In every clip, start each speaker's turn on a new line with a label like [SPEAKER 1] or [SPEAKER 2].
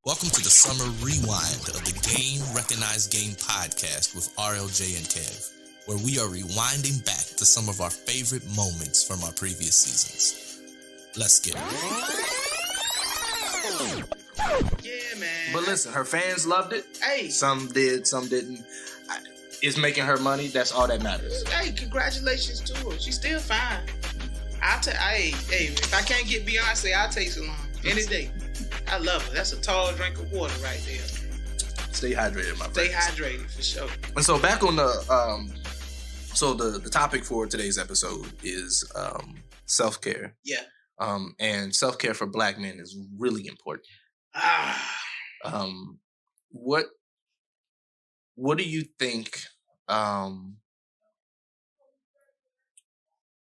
[SPEAKER 1] Welcome to the summer rewind of the Game Recognized Game podcast with RLJ and Kev, where we are rewinding back to some of our favorite moments from our previous seasons. Let's get it.
[SPEAKER 2] Yeah, man.
[SPEAKER 3] But listen, her fans loved it.
[SPEAKER 2] Hey.
[SPEAKER 3] Some did, some didn't. It's making her money. That's all that matters.
[SPEAKER 2] Hey, congratulations to her. She's still fine. Hey, if I can't get Beyonce, I'll take Solange any day. I love her. That's a tall drink of water right there.
[SPEAKER 3] Stay hydrated, my
[SPEAKER 2] Stay
[SPEAKER 3] friends.
[SPEAKER 2] hydrated for sure.
[SPEAKER 3] And so back on the the topic for today's episode is self-care.
[SPEAKER 2] Yeah.
[SPEAKER 3] And self-care for Black men is really important. What do you think?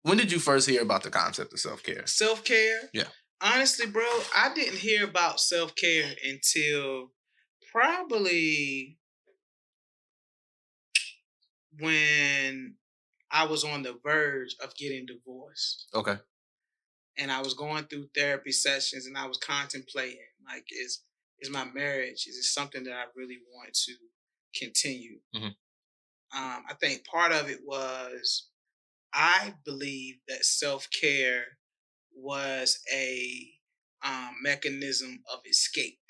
[SPEAKER 3] When did you first hear about the concept of self-care?
[SPEAKER 2] Self-care?
[SPEAKER 3] Yeah.
[SPEAKER 2] Honestly, bro, I didn't hear about self-care until probably when I was on the verge of getting divorced.
[SPEAKER 3] Okay.
[SPEAKER 2] And I was going through therapy sessions and I was contemplating, like, is my marriage, is it something that I really want to continue?
[SPEAKER 3] Mm-hmm.
[SPEAKER 2] I think part of it was I believe that self-care was a mechanism of escape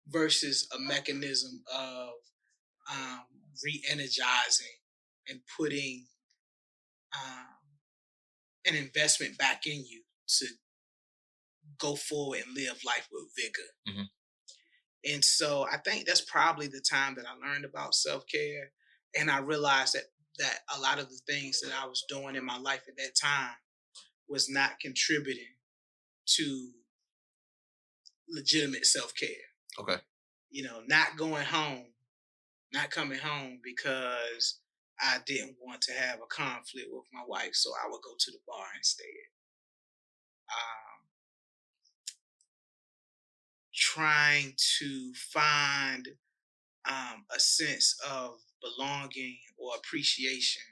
[SPEAKER 2] versus a mechanism of re-energizing and putting an investment back in you to go forward and live life with vigor.
[SPEAKER 3] Mm-hmm.
[SPEAKER 2] And so I think that's probably the time that I learned about self-care. And I realized that a lot of the things that I was doing in my life at that time was not contributing to legitimate self-care.
[SPEAKER 3] Okay.
[SPEAKER 2] You know, not going home, not coming home because I didn't want to have a conflict with my wife, so I would go to the bar instead. Trying to find a sense of belonging or appreciation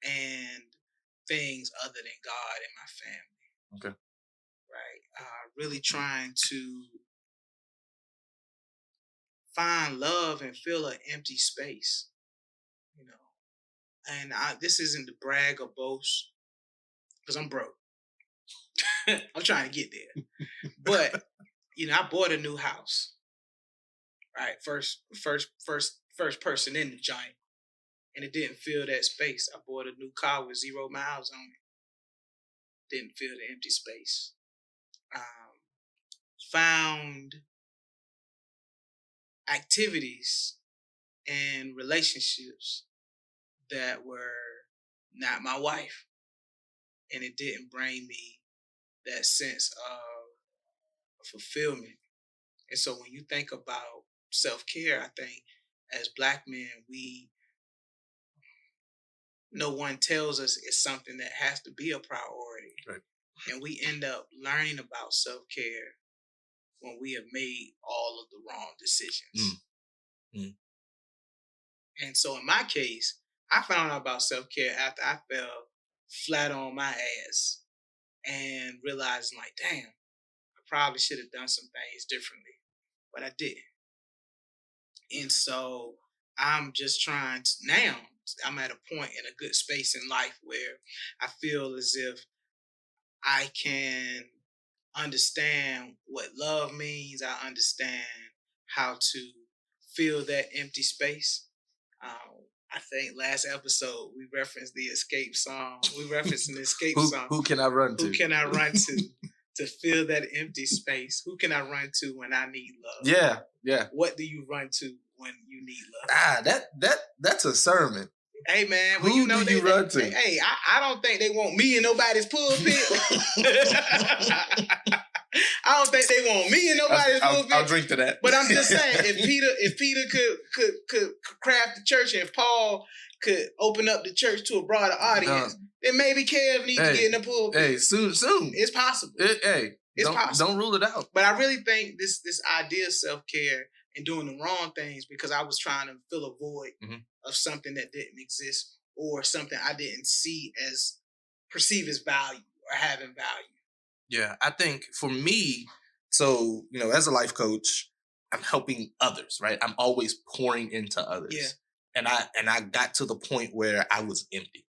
[SPEAKER 2] and things other than God in my family.
[SPEAKER 3] Okay.
[SPEAKER 2] Right. Really trying to find love and fill an empty space, you know. And this isn't to brag or boast because I'm broke. I'm trying to get there. But, you know, I bought a new house. Right. First person in the giant. And it didn't fill that space. I bought a new car with 0 miles on it. Didn't fill the empty space. Found activities and relationships that were not my wife. And it didn't bring me that sense of fulfillment. And so when you think about self-care, I think as Black men, no one tells us it's something that has to be a priority.
[SPEAKER 3] Right.
[SPEAKER 2] And we end up learning about self-care when we have made all of the wrong decisions.
[SPEAKER 3] Mm.
[SPEAKER 2] And so in my case, I found out about self-care after I fell flat on my ass and realized, like, damn, I probably should have done some things differently, but I didn't. And so I'm just trying to, now I'm at a point in a good space in life where I feel as if I can understand what love means. I understand how to fill that empty space. I think last episode we referenced the Escape song. We referenced an Escape song.
[SPEAKER 3] Who can I run to?
[SPEAKER 2] Who can I run to fill that empty space? Who can I run to when I need love?
[SPEAKER 3] Yeah.
[SPEAKER 2] What do you run to when you need love?
[SPEAKER 3] That's a sermon.
[SPEAKER 2] Hey man,
[SPEAKER 3] who do you run to?
[SPEAKER 2] Hey, I don't think they want me in nobody's pulpit. I don't think they want me in nobody's pulpit.
[SPEAKER 3] I'll drink to that.
[SPEAKER 2] But I'm just saying, if Peter could craft the church, and if Paul could open up the church to a broader audience, then maybe Kev needs to get in the pulpit.
[SPEAKER 3] Hey, soon.
[SPEAKER 2] It's possible.
[SPEAKER 3] It's possible. Don't rule it out.
[SPEAKER 2] But I really think this idea of self-care and doing the wrong things because I was trying to fill a void of something that didn't exist or something I didn't perceive as value or having value.
[SPEAKER 3] Yeah, I think for me, so, as a life coach, I'm helping others, right? I'm always pouring into others.
[SPEAKER 2] Yeah.
[SPEAKER 3] And I got to the point where I was empty.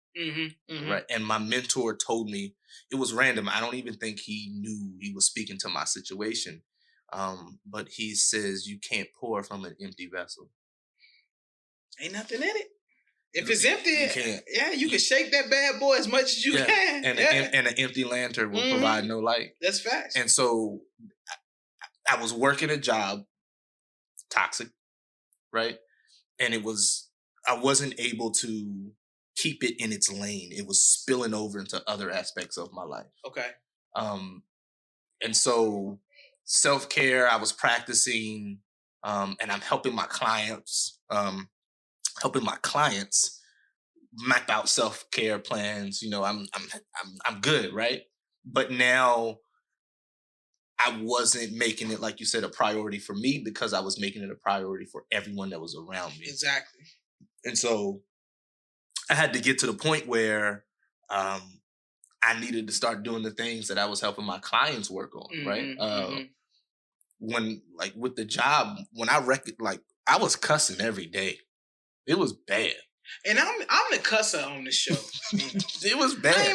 [SPEAKER 3] Right. And my mentor told me, it was random. I don't even think he knew he was speaking to my situation. But he says, you can't pour from an empty vessel.
[SPEAKER 2] Ain't nothing in it. If it's empty, you can
[SPEAKER 3] You-
[SPEAKER 2] shake that bad boy as much as you can.
[SPEAKER 3] And, and an empty lantern will provide no light.
[SPEAKER 2] That's facts.
[SPEAKER 3] And so I was working a job, toxic, right? And I wasn't able to keep it in its lane. It was spilling over into other aspects of my life.
[SPEAKER 2] Okay.
[SPEAKER 3] And so self-care, I was practicing, and I'm helping my clients map out self-care plans. You know, I'm good, right? But now I wasn't making it, like you said, a priority for me, because I was making it a priority for everyone that was around me.
[SPEAKER 2] Exactly.
[SPEAKER 3] And so I had to get to the point where I needed to start doing the things that I was helping my clients work on, right? When, like, with the job, when I was cussing every day. It was bad.
[SPEAKER 2] And I'm the cusser on the show.
[SPEAKER 3] It was bad.
[SPEAKER 2] I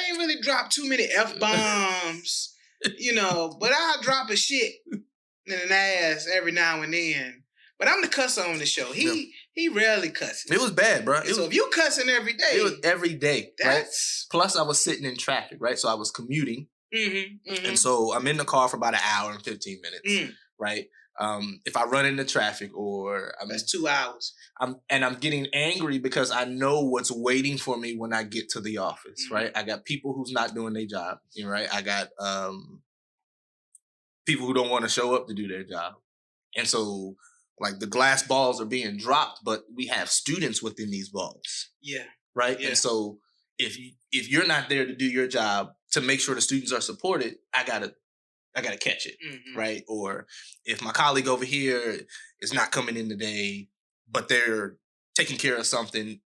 [SPEAKER 2] ain't really dropped too many F-bombs, you know, but I'll drop a shit in an ass every now and then. But I'm the cusser on the show. He rarely cusses.
[SPEAKER 3] It was bad, bro.
[SPEAKER 2] So if you cussing every day.
[SPEAKER 3] It was every day, right?
[SPEAKER 2] That's...
[SPEAKER 3] Plus, I was sitting in traffic, right? So I was commuting. And so I'm in the car for about an hour and 15 minutes, right? If I run into traffic or
[SPEAKER 2] that's 2 hours.
[SPEAKER 3] I'm getting angry because I know what's waiting for me when I get to the office, right? I got people who's not doing their job, right? I got people who don't want to show up to do their job. And so, like, the glass balls are being dropped, but we have students within these balls.
[SPEAKER 2] Yeah.
[SPEAKER 3] Right?
[SPEAKER 2] Yeah.
[SPEAKER 3] And so if you're not there to do your job to make sure the students are supported, I gotta catch it, right? Or if my colleague over here is not coming in today, but they're taking care of something,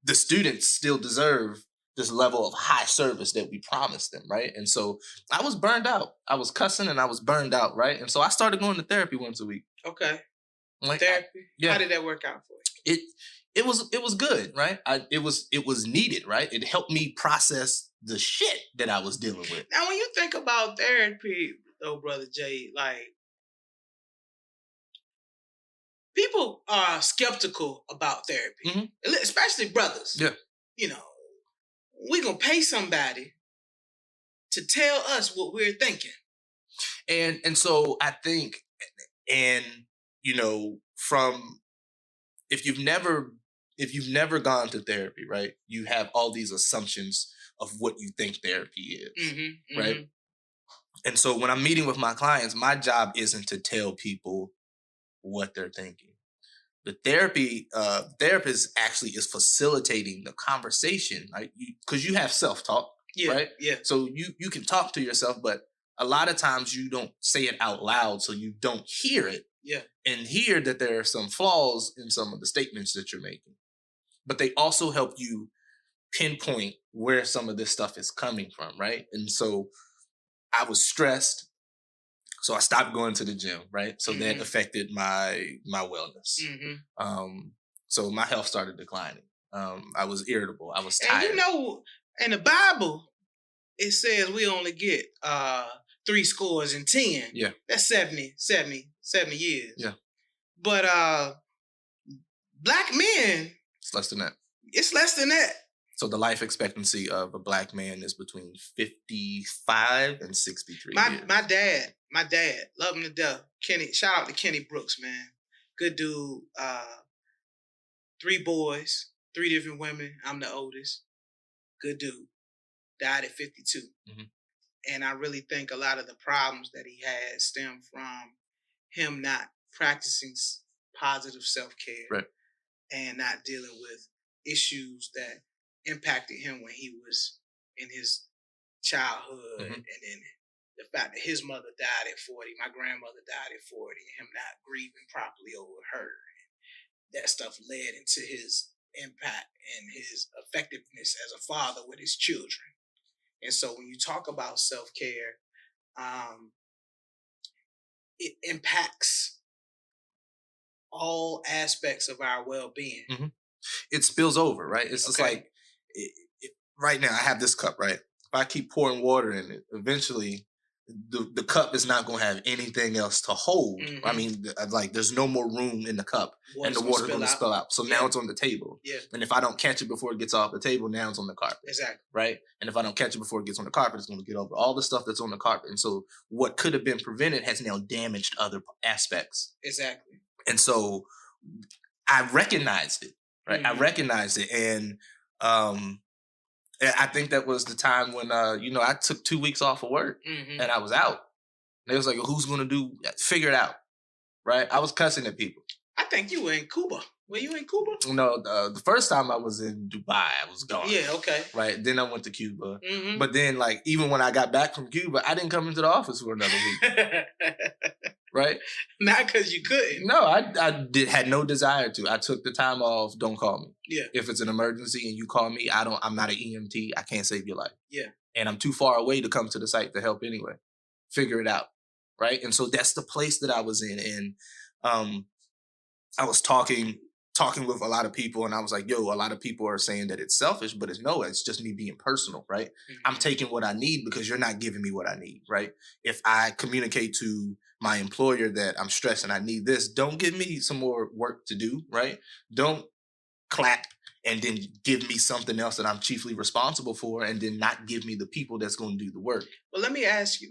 [SPEAKER 3] the students still deserve this level of high service that we promised them, right? And so I was burned out. I was cussing and I was burned out, right? And so I started going to therapy once a week.
[SPEAKER 2] Okay.
[SPEAKER 3] Like,
[SPEAKER 2] therapy? Yeah. How did that work out for you?
[SPEAKER 3] It was good, right? It was needed, right? It helped me process the shit that I was dealing with.
[SPEAKER 2] Now, when you think about therapy, though, Brother Jay, like, people are skeptical about therapy, especially brothers.
[SPEAKER 3] Yeah.
[SPEAKER 2] You know, we're going to pay somebody to tell us what we're thinking.
[SPEAKER 3] And so I think, and, you know, if you've never gone to therapy, right, you have all these assumptions of what you think therapy is, right? And so when I'm meeting with my clients, my job isn't to tell people what they're thinking. The therapist actually is facilitating the conversation, right? Because you have self-talk, right?
[SPEAKER 2] Yeah.
[SPEAKER 3] So you can talk to yourself, but a lot of times you don't say it out loud, so you don't hear it.
[SPEAKER 2] Yeah.
[SPEAKER 3] And hear that there are some flaws in some of the statements that you're making. But they also help you pinpoint where some of this stuff is coming from, right? And so I was stressed, so I stopped going to the gym, right? So that affected my wellness. So my health started declining. I was irritable. I was tired.
[SPEAKER 2] And you know, in the Bible, it says we only get 3 scores and 10.
[SPEAKER 3] Yeah.
[SPEAKER 2] That's 70 years.
[SPEAKER 3] Yeah.
[SPEAKER 2] But black men,
[SPEAKER 3] it's less than that.
[SPEAKER 2] It's less than that.
[SPEAKER 3] So the life expectancy of a black man is between 55 and 63 years.
[SPEAKER 2] My dad, love him to death. Kenny, shout out to Kenny Brooks, man. Good dude. 3 boys, 3 different women. I'm the oldest. Good dude. Died at 52. And I really think a lot of the problems that he had stem from him not practicing positive self-care,
[SPEAKER 3] right,
[SPEAKER 2] and not dealing with issues that impacted him when he was in his childhood. And then the fact that his mother died at 40, my grandmother died at 40, and him not grieving properly over her. And that stuff led into his impact and his effectiveness as a father with his children. And so when you talk about self-care, it impacts all aspects of our well-being.
[SPEAKER 3] Mhm. It spills over, right? It's just
[SPEAKER 2] Okay.
[SPEAKER 3] like, right now I have this cup, right? If I keep pouring water in it, eventually the cup is not going to have anything else to hold. I
[SPEAKER 2] Mhm.
[SPEAKER 3] mean, like there's no more room in the cup, and the water's going to spill out. So now
[SPEAKER 2] Yeah.
[SPEAKER 3] it's on the table.
[SPEAKER 2] Yeah,
[SPEAKER 3] And if I don't catch it before it gets off the table, now it's on the carpet,
[SPEAKER 2] exactly.
[SPEAKER 3] right? And if I don't catch it before it gets on the carpet, it's going to get over all the stuff that's on the carpet. And so what could have been prevented has now damaged other aspects.
[SPEAKER 2] Exactly.
[SPEAKER 3] And so I recognized it, right? I
[SPEAKER 2] Mhm.
[SPEAKER 3] recognized it. And I think that was the time when, I took 2 weeks off of work
[SPEAKER 2] Mhm.
[SPEAKER 3] and I was out. And they was like, who's going to figure it out, right? I was cussing at people.
[SPEAKER 2] I think you were in Cuba. Were you in Cuba?
[SPEAKER 3] No, the first time I was in Dubai, I was gone.
[SPEAKER 2] Yeah, okay.
[SPEAKER 3] Right. Then I went to Cuba.
[SPEAKER 2] Mhm.
[SPEAKER 3] But then, like, even when I got back from Cuba, I didn't come into the office for another week. Right?
[SPEAKER 2] Not because you couldn't.
[SPEAKER 3] No, I had no desire to. I took the time off. Don't call me.
[SPEAKER 2] Yeah.
[SPEAKER 3] If it's an emergency and you call me, I'm not an EMT. I can't save your life.
[SPEAKER 2] Yeah.
[SPEAKER 3] And I'm too far away to come to the site to help anyway. Figure it out. Right. And so that's the place that I was in. And I was talking with a lot of people, and I was like, yo, a lot of people are saying that it's selfish, but it's just me being personal, right?
[SPEAKER 2] Mhm.
[SPEAKER 3] I'm taking what I need because you're not giving me what I need, right? If I communicate to my employer that I'm stressed and I need this, don't give me some more work to do, right? Don't clap and then give me something else that I'm chiefly responsible for, and then not give me the people that's going to do the work.
[SPEAKER 2] Well, let me ask you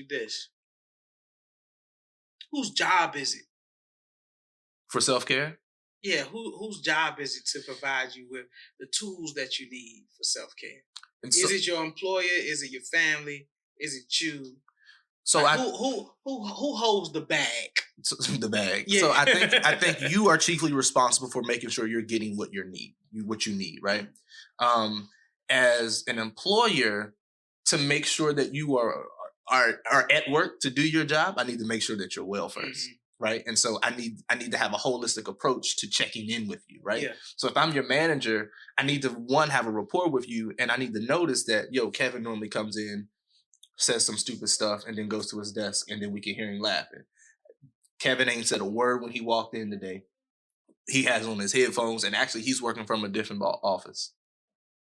[SPEAKER 2] this. Whose job is it?
[SPEAKER 3] For self-care?
[SPEAKER 2] Yeah, whose job is it to provide you with the tools that you need for self-care?
[SPEAKER 3] And
[SPEAKER 2] Is it your employer? Is it your family? Is it you?
[SPEAKER 3] So
[SPEAKER 2] like, who holds the bag?
[SPEAKER 3] The bag.
[SPEAKER 2] Yeah.
[SPEAKER 3] So I think you are chiefly responsible for making sure you're getting what you need, right? As an employer, to make sure that you are at work to do your job, I need to make sure that you're well 1st.
[SPEAKER 2] Mhm.
[SPEAKER 3] Right. And so I need to have a holistic approach to checking in with you. Right.
[SPEAKER 2] Yeah.
[SPEAKER 3] So if I'm your manager, I need to have a rapport with you, and I need to notice that, Kevin normally comes in, says some stupid stuff, and then goes to his desk, and then we can hear him laughing. Kevin ain't said a word when he walked in today. He has on his headphones, and actually he's working from a different office.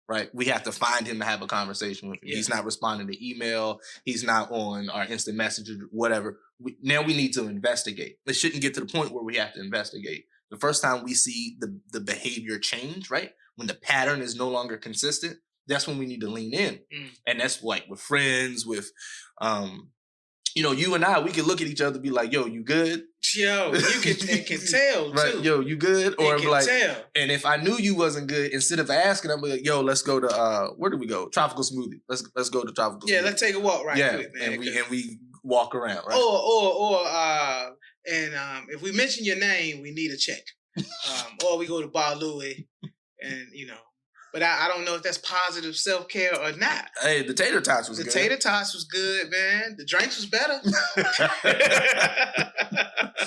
[SPEAKER 3] Right. We have to find him to have a conversation with him.
[SPEAKER 2] Yeah.
[SPEAKER 3] He's not responding to email. He's not on our instant messenger, whatever. Now we need to investigate. It shouldn't get to the point where we have to investigate. The first time we see the behavior change, right? When the pattern is no longer consistent, that's when we need to lean in.
[SPEAKER 2] Mm.
[SPEAKER 3] And that's like with friends, with, you and I, we can look at each other and be like, yo, you good?
[SPEAKER 2] Yo, it can tell,
[SPEAKER 3] right?
[SPEAKER 2] too.
[SPEAKER 3] Yo, you good? Or
[SPEAKER 2] it can
[SPEAKER 3] like,
[SPEAKER 2] tell.
[SPEAKER 3] and if I knew you wasn't good, instead of asking, I'm like, yo, let's go to, where do we go? Tropical Smoothie. Let's go to Tropical Smoothie.
[SPEAKER 2] Yeah, let's take a walk quick, man.
[SPEAKER 3] And we walk around, right?
[SPEAKER 2] Or if we mention your name, we need a check. Or we go to Bar Louie, and But I don't know if that's positive self-care or not.
[SPEAKER 3] Hey, the tater tots was good.
[SPEAKER 2] The tater tots was good, man. The drinks was better.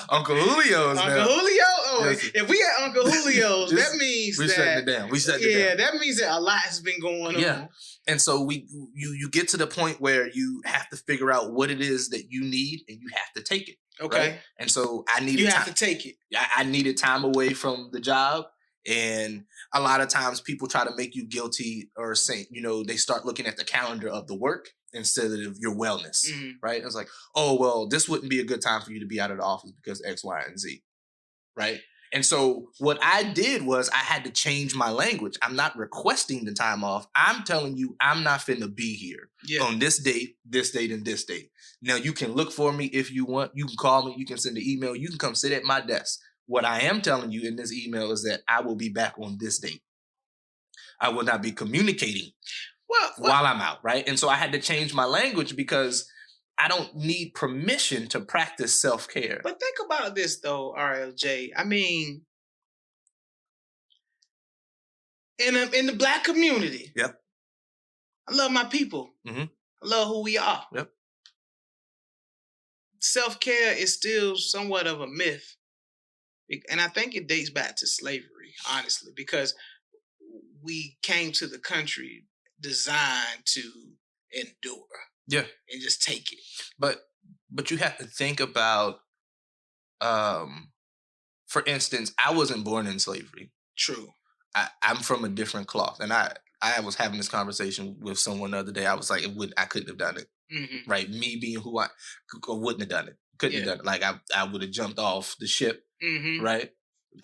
[SPEAKER 3] Uncle Julio's.
[SPEAKER 2] Uncle Julio? Oh, yes. If we at Uncle Julio's, that means
[SPEAKER 3] we shutting it down. We shutting it down.
[SPEAKER 2] That means that a lot has been going on.
[SPEAKER 3] Yeah. And so you get to the point where you have to figure out what it is that you need, and you have to take it.
[SPEAKER 2] Okay.
[SPEAKER 3] Right? And so I needed
[SPEAKER 2] You have to take it.
[SPEAKER 3] I needed time away from the job. And a lot of times people try to make you guilty, or say, they start looking at the calendar of the work instead of your wellness, right? It's like, oh, well, this wouldn't be a good time for you to be out of the office because X, Y, and Z, right? And so what I did was I had to change my language. I'm not requesting the time off. I'm telling you, I'm not finna be here on this date, and this date. Now, you can look for me if you want. You can call me. You can send an email. You can come sit at my desk. What I am telling you in this email is that I will be back on this date. I will not be communicating while I'm out, right? And so I had to change my language because I don't need permission to practice self-care.
[SPEAKER 2] But think about this, though, RLJ. I mean, in the Black community,
[SPEAKER 3] yep,
[SPEAKER 2] I love my people.
[SPEAKER 3] Mm-hmm.
[SPEAKER 2] I love who we are.
[SPEAKER 3] Yep.
[SPEAKER 2] Self-care is still somewhat of a myth. And I think it dates back to slavery, honestly, because we came to the country designed to endure.
[SPEAKER 3] Yeah.
[SPEAKER 2] And just take it.
[SPEAKER 3] But you have to think about for instance, I wasn't born in slavery.
[SPEAKER 2] True.
[SPEAKER 3] I'm from a different cloth, and I was having this conversation with someone the other day. I was like, I couldn't have done it.
[SPEAKER 2] Mm-hmm.
[SPEAKER 3] Right, me being who I wouldn't have done it. Couldn't have done it. Like I would have jumped off the ship.
[SPEAKER 2] Mm-hmm.
[SPEAKER 3] Right.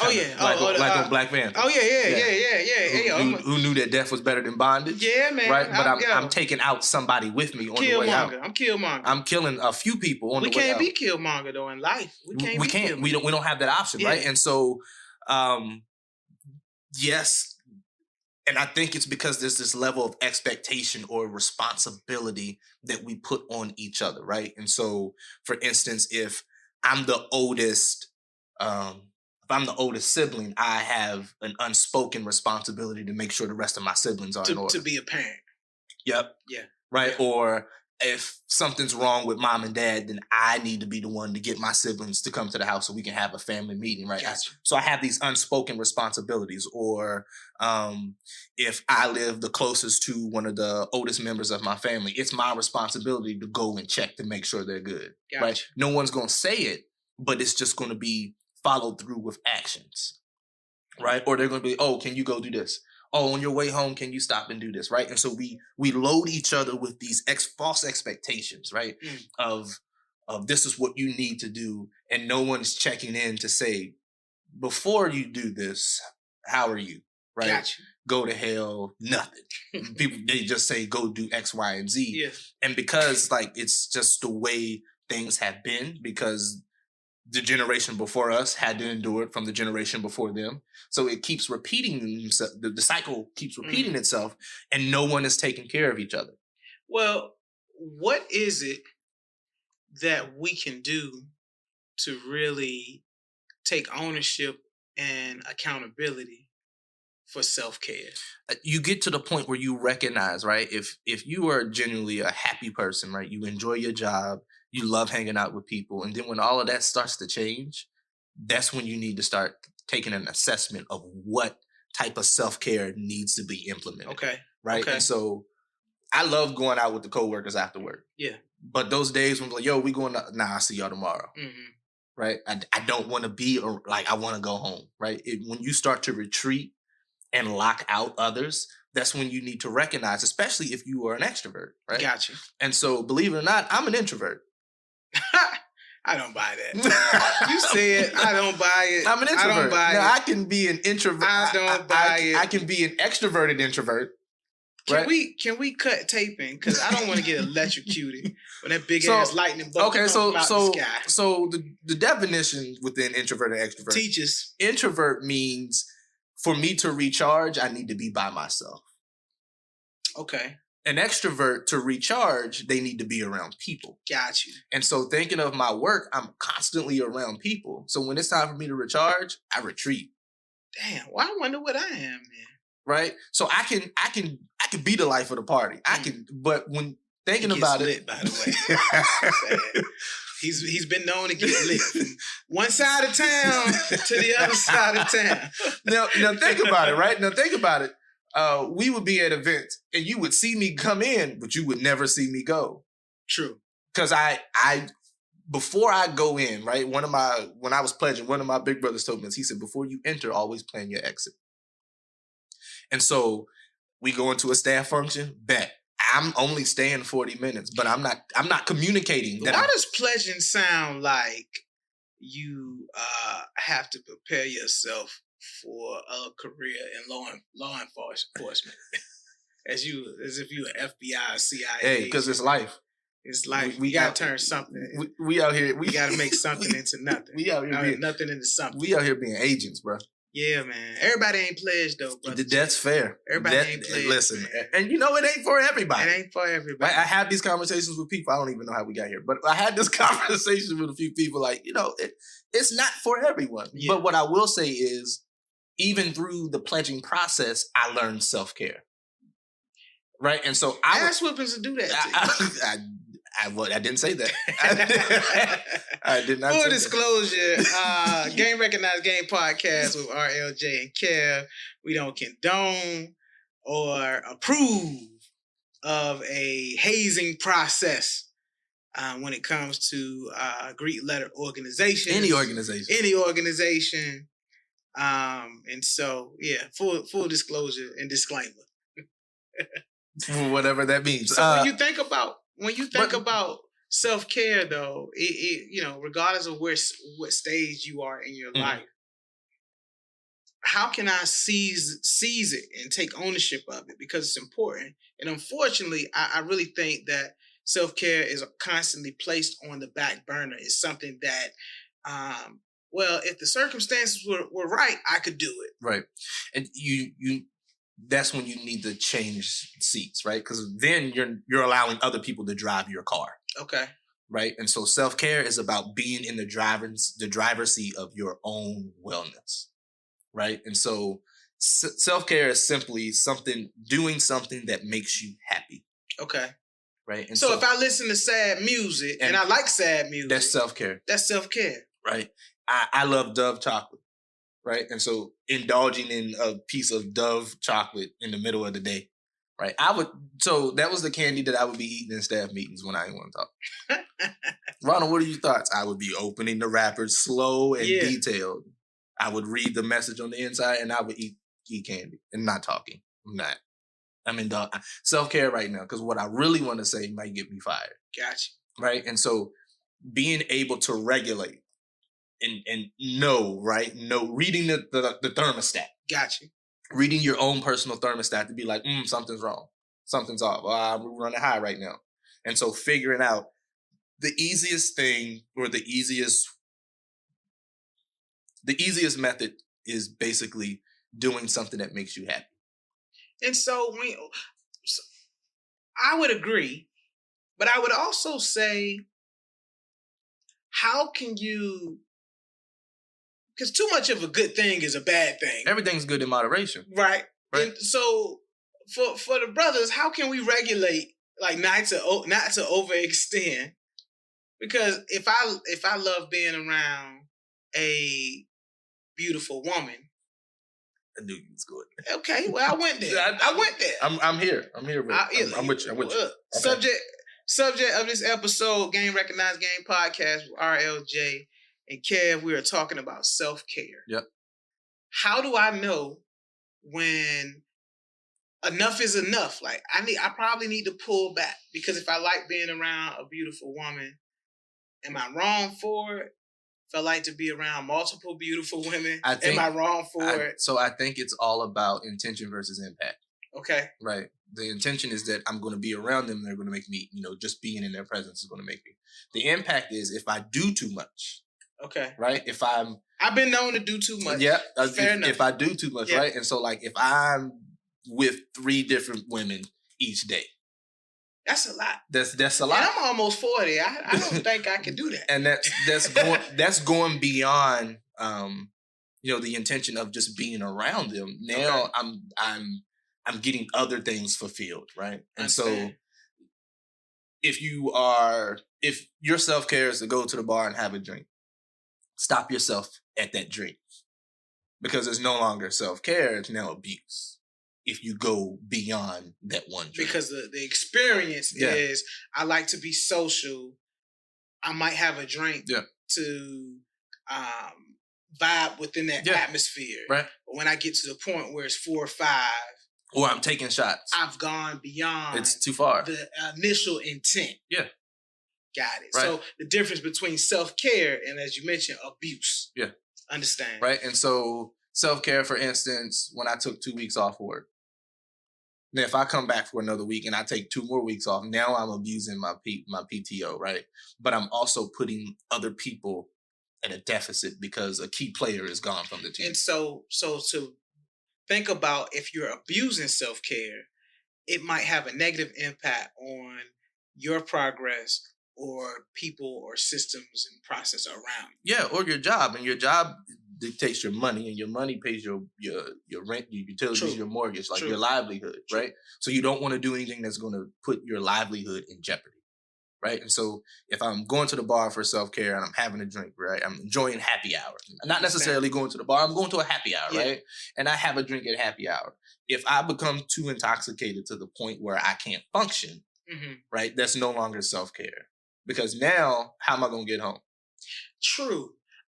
[SPEAKER 2] Like
[SPEAKER 3] on Black Panther.
[SPEAKER 2] Oh yeah.
[SPEAKER 3] Who knew that death was better than bondage?
[SPEAKER 2] Yeah, man.
[SPEAKER 3] Right, but I'm taking out somebody with me on the way out.
[SPEAKER 2] I'm Killmonger.
[SPEAKER 3] I'm killing a few people on the way out.
[SPEAKER 2] We can't be Killmonger though in life. We can't.
[SPEAKER 3] We don't have that option, right? And so, yes. And I think it's because there's this level of expectation or responsibility that we put on each other, right? And so, for instance, if I'm the oldest sibling, I have an unspoken responsibility to make sure the rest of my siblings are in order.
[SPEAKER 2] To be a parent.
[SPEAKER 3] Yep.
[SPEAKER 2] Yeah.
[SPEAKER 3] Right?
[SPEAKER 2] Yeah.
[SPEAKER 3] Or if something's wrong with mom and dad, then I need to be the one to get my siblings to come to the house so we can have a family meeting, right?
[SPEAKER 2] Gotcha.
[SPEAKER 3] So I have these unspoken responsibilities. Or if I live the closest to one of the oldest members of my family, it's my responsibility to go and check to make sure they're good,
[SPEAKER 2] Gotcha.
[SPEAKER 3] right? No one's going to say it, but it's just going to be followed through with actions, right? Or they're going to be, oh, can you go do this? Oh, on your way home, can you stop and do this, right? And so we load each other with these false expectations, right? Of this is what you need to do, and no one's checking in to say, before you do this, how are you, right?
[SPEAKER 2] Gotcha.
[SPEAKER 3] Go to hell, nothing. People, they just say, go do X, Y, and Z.
[SPEAKER 2] Yeah.
[SPEAKER 3] And because like it's just the way things have been, because the generation before us had to endure it from the generation before them. So it keeps repeating themselves. The cycle keeps repeating itself, and no one is taking care of each other.
[SPEAKER 2] Well, what is it that we can do to really take ownership and accountability for self-care?
[SPEAKER 3] You get to the point where you recognize, right? If you are genuinely a happy person, right? You enjoy your job, you love hanging out with people. And then when all of that starts to change, that's when you need to start taking an assessment of what type of self-care needs to be implemented.
[SPEAKER 2] Okay.
[SPEAKER 3] Right.
[SPEAKER 2] Okay.
[SPEAKER 3] And so I love going out with the coworkers after work.
[SPEAKER 2] Yeah.
[SPEAKER 3] But those days when like, yo, we going to, nah, I'll see y'all tomorrow.
[SPEAKER 2] Mm-hmm.
[SPEAKER 3] Right. I don't want to be like, I want to go home. Right. When you start to retreat and lock out others, that's when you need to recognize, especially if you are an extrovert. Right.
[SPEAKER 2] Gotcha.
[SPEAKER 3] And so believe it or not, I'm an introvert.
[SPEAKER 2] I don't buy that. You said I don't buy it.
[SPEAKER 3] I'm an introvert.
[SPEAKER 2] I don't buy it.
[SPEAKER 3] I can be an introvert.
[SPEAKER 2] I don't buy it.
[SPEAKER 3] I can be an extroverted introvert.
[SPEAKER 2] Can we cut taping? Because I don't want to get electrocuted when that big ass lightning bolt comes out the sky.
[SPEAKER 3] So the definition within introvert and extrovert
[SPEAKER 2] teaches.
[SPEAKER 3] Introvert means for me to recharge, I need to be by myself.
[SPEAKER 2] Okay.
[SPEAKER 3] An extrovert, to recharge, they need to be around people.
[SPEAKER 2] Got you.
[SPEAKER 3] And so thinking of my work, I'm constantly around people. So when it's time for me to recharge, I retreat.
[SPEAKER 2] Damn. Well, I wonder what I am, man.
[SPEAKER 3] Right? So I can be the life of the party. I can, but when thinking about
[SPEAKER 2] lit,
[SPEAKER 3] it,
[SPEAKER 2] by the way. He's been known to get lit from one side of town to the other side of town.
[SPEAKER 3] Now think about it, right? Now think about it. We would be at events and you would see me come in, but you would never see me go.
[SPEAKER 2] True.
[SPEAKER 3] Because I before I go in, right? When I was pledging, one of my big brothers told me this. He said, before you enter, always plan your exit. And so we go into a staff function, bet. I'm only staying 40 minutes, but I'm not communicating.
[SPEAKER 2] Why does pledging sound like you have to prepare yourself for a career in law enforcement? as if you an FBI or CIA.
[SPEAKER 3] Hey, because it's life.
[SPEAKER 2] It's life. We gotta turn something.
[SPEAKER 3] We out here.
[SPEAKER 2] We gotta make something into nothing.
[SPEAKER 3] We out here being
[SPEAKER 2] nothing into something.
[SPEAKER 3] We out here being agents, bro.
[SPEAKER 2] Yeah, man. Everybody ain't pledged though, brother.
[SPEAKER 3] That's fair.
[SPEAKER 2] Everybody ain't pledged.
[SPEAKER 3] Listen,
[SPEAKER 2] man.
[SPEAKER 3] And you know it ain't for everybody.
[SPEAKER 2] It ain't for everybody.
[SPEAKER 3] I have these conversations with people. I don't even know how we got here, but I had this conversation with a few people. Like, it's not for everyone. Yeah. But what I will say is, even through the pledging process, I learned self-care. Right, and so
[SPEAKER 2] ass whippings to do that.
[SPEAKER 3] I didn't say that. I did not.
[SPEAKER 2] Full disclosure, Game Recognized Game Podcast with RLJ and Kev. We don't condone or approve of a hazing process when it comes to Greek letter organizations.
[SPEAKER 3] Any organization.
[SPEAKER 2] And so, yeah, full disclosure and disclaimer.
[SPEAKER 3] Whatever that means.
[SPEAKER 2] So when you think about self-care, though, it regardless of what stage you are in your life, how can I seize it and take ownership of it? Because it's important. And unfortunately, I really think that self-care is constantly placed on the back burner. It's something that, if the circumstances were right, I could do it.
[SPEAKER 3] Right. And that's when you need to change seats, right? Because then you're allowing other people to drive your car.
[SPEAKER 2] Okay.
[SPEAKER 3] Right. And so self-care is about being in the driver's seat of your own wellness. Right. And so self-care is simply doing something that makes you happy.
[SPEAKER 2] Okay.
[SPEAKER 3] Right. And
[SPEAKER 2] so if I listen to sad music and I like sad music,
[SPEAKER 3] that's self-care.
[SPEAKER 2] That's self-care. Right.
[SPEAKER 3] I love Dove chocolate. Right. And so indulging in a piece of Dove chocolate in the middle of the day. Right. So that was the candy that I would be eating in staff meetings when I didn't want to talk. Ronald, what are your thoughts? I would be opening the wrappers slow and detailed. I would read the message on the inside and I would eat candy and not talking. I'm in self-care right now because what I really want to say might get me fired.
[SPEAKER 2] Gotcha.
[SPEAKER 3] Right. And so being able to regulate and know, right? Reading the thermostat.
[SPEAKER 2] Gotcha.
[SPEAKER 3] Reading your own personal thermostat to be like, something's wrong. Something's off. I'm running high right now. And so figuring out the easiest thing or the easiest method is basically doing something that makes you happy.
[SPEAKER 2] And so I would agree, but I would also say, how can you, because too much of a good thing is a bad thing.
[SPEAKER 3] Everything's good in moderation.
[SPEAKER 2] Right. And so for the brothers, how can we regulate, like not to overextend? Because if I love being around a beautiful woman,
[SPEAKER 3] I knew you was good.
[SPEAKER 2] Okay, well, I went there. I went there.
[SPEAKER 3] I'm here. I'm here. I'm with you.
[SPEAKER 2] Okay. Subject of this episode, Game Recognized Game Podcast with RLJ and Kev. We are talking about self-care.
[SPEAKER 3] Yep.
[SPEAKER 2] How do I know when enough is enough? Like I probably need to pull back because if I like being around a beautiful woman, am I wrong for it? If I like to be around multiple beautiful women, am I wrong for it?
[SPEAKER 3] So I think it's all about intention versus impact.
[SPEAKER 2] Okay.
[SPEAKER 3] Right. The intention is that I'm going to be around them. They're going to make me, just being in their presence is going to make me. The impact is if I do too much.
[SPEAKER 2] Okay.
[SPEAKER 3] Right.
[SPEAKER 2] I've been known to do too much.
[SPEAKER 3] Yeah.
[SPEAKER 2] Fair enough.
[SPEAKER 3] If I do too much, right. And so like if I'm with 3 different women each day.
[SPEAKER 2] That's a lot.
[SPEAKER 3] That's a lot.
[SPEAKER 2] And I'm almost 40. I don't think I can do that.
[SPEAKER 3] And that's going beyond the intention of just being around them. Now I'm getting other things fulfilled, right? And so if your self-care is to go to the bar and have a drink, stop yourself at that drink. Because it's no longer self-care, it's now abuse. If you go beyond that one drink.
[SPEAKER 2] Because the experience is, I like to be social. I might have a drink to vibe within that atmosphere.
[SPEAKER 3] Right.
[SPEAKER 2] But when I get to the point where it's 4 or 5.
[SPEAKER 3] Or I'm taking shots.
[SPEAKER 2] I've gone beyond.
[SPEAKER 3] It's too far.
[SPEAKER 2] The initial intent.
[SPEAKER 3] Yeah.
[SPEAKER 2] Got it.
[SPEAKER 3] Right.
[SPEAKER 2] So the difference between self-care and, as you mentioned, abuse.
[SPEAKER 3] Yeah.
[SPEAKER 2] Understand.
[SPEAKER 3] Right. And so self-care, for instance, when I took 2 weeks off work. Now, if I come back for another week and I take 2 more weeks off, now I'm abusing my PTO, right? But I'm also putting other people at a deficit because a key player is gone from the team.
[SPEAKER 2] And so to think about if you're abusing self-care, it might have a negative impact on your progress or people or systems and process around you.
[SPEAKER 3] Yeah, or your job. And your job dictates your money, and your money pays your rent, your utilities, your mortgage, like your livelihood, right? So you don't want to do anything that's going to put your livelihood in jeopardy, right? And so if I'm going to the bar for self-care and I'm having a drink, right, I'm enjoying happy hour. Not necessarily going to the bar, I'm going to a happy hour, right? And I have a drink at happy hour. If I become too intoxicated to the point where I can't function, right, that's no longer self-care. Because now, how am I going to get home?
[SPEAKER 2] True.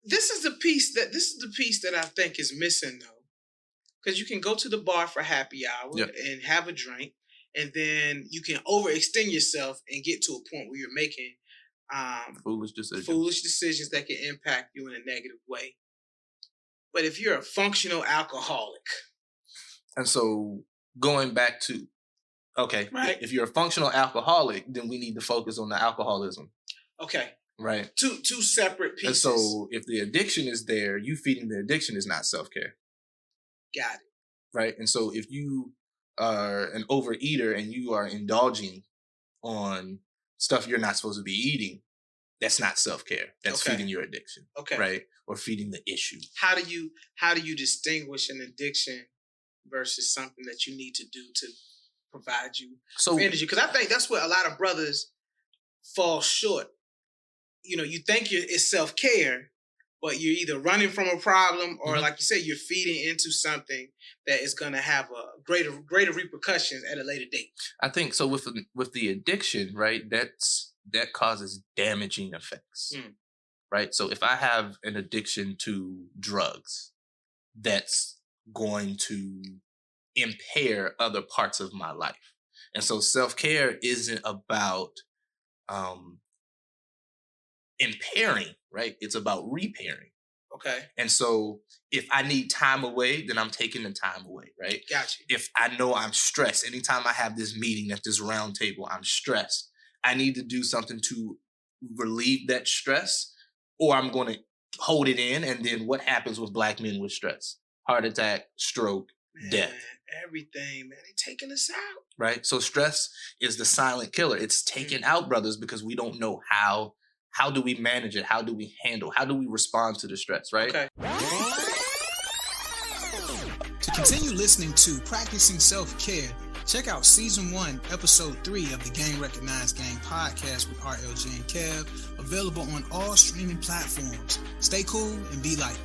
[SPEAKER 2] This is the piece that I think is missing though. Because you can go to the bar for happy hour and have a drink, and then you can overextend yourself and get to a point where you're making
[SPEAKER 3] foolish decisions
[SPEAKER 2] that can impact you in a negative way. But if you're a functional alcoholic,
[SPEAKER 3] and so going back to
[SPEAKER 2] right.
[SPEAKER 3] If you're a functional alcoholic, then we need to focus on the alcoholism.
[SPEAKER 2] Okay.
[SPEAKER 3] Right.
[SPEAKER 2] Two separate pieces.
[SPEAKER 3] And so if the addiction is there, you feeding the addiction is not self-care.
[SPEAKER 2] Got it.
[SPEAKER 3] Right. And so if you are an overeater and you are indulging on stuff you're not supposed to be eating, that's not self-care. That's feeding your addiction.
[SPEAKER 2] Okay.
[SPEAKER 3] Right. Or feeding the issue.
[SPEAKER 2] How do you distinguish an addiction versus something that you need to do to provide you energy? Because I think that's where a lot of brothers fall short. You know, you think it's self-care, but you're either running from a problem or, like you said, you're feeding into something that is going to have a greater repercussions at a later date.
[SPEAKER 3] I think so. With the addiction, right? That causes damaging effects, right? So if I have an addiction to drugs, that's going to impair other parts of my life, and so self-care isn't about impairing, right? It's about repairing.
[SPEAKER 2] Okay.
[SPEAKER 3] And so if I need time away, then I'm taking the time away, right?
[SPEAKER 2] Gotcha.
[SPEAKER 3] If I know I'm stressed, anytime I have this meeting at this round table, I'm stressed. I need to do something to relieve that stress, or I'm going to hold it in. And then what happens with Black men with stress? Heart attack, stroke, death.
[SPEAKER 2] Everything, man. They're taking us out.
[SPEAKER 3] Right? So stress is the silent killer. It's taking out brothers because we don't know how do we manage it? How do we handle? How do we respond to the stress, right?
[SPEAKER 2] Okay.
[SPEAKER 4] To continue listening to Practicing Self-Care, check out Season 1, Episode 3 of the Game Recognized Game podcast with RLJ and Kev, available on all streaming platforms. Stay cool and be light.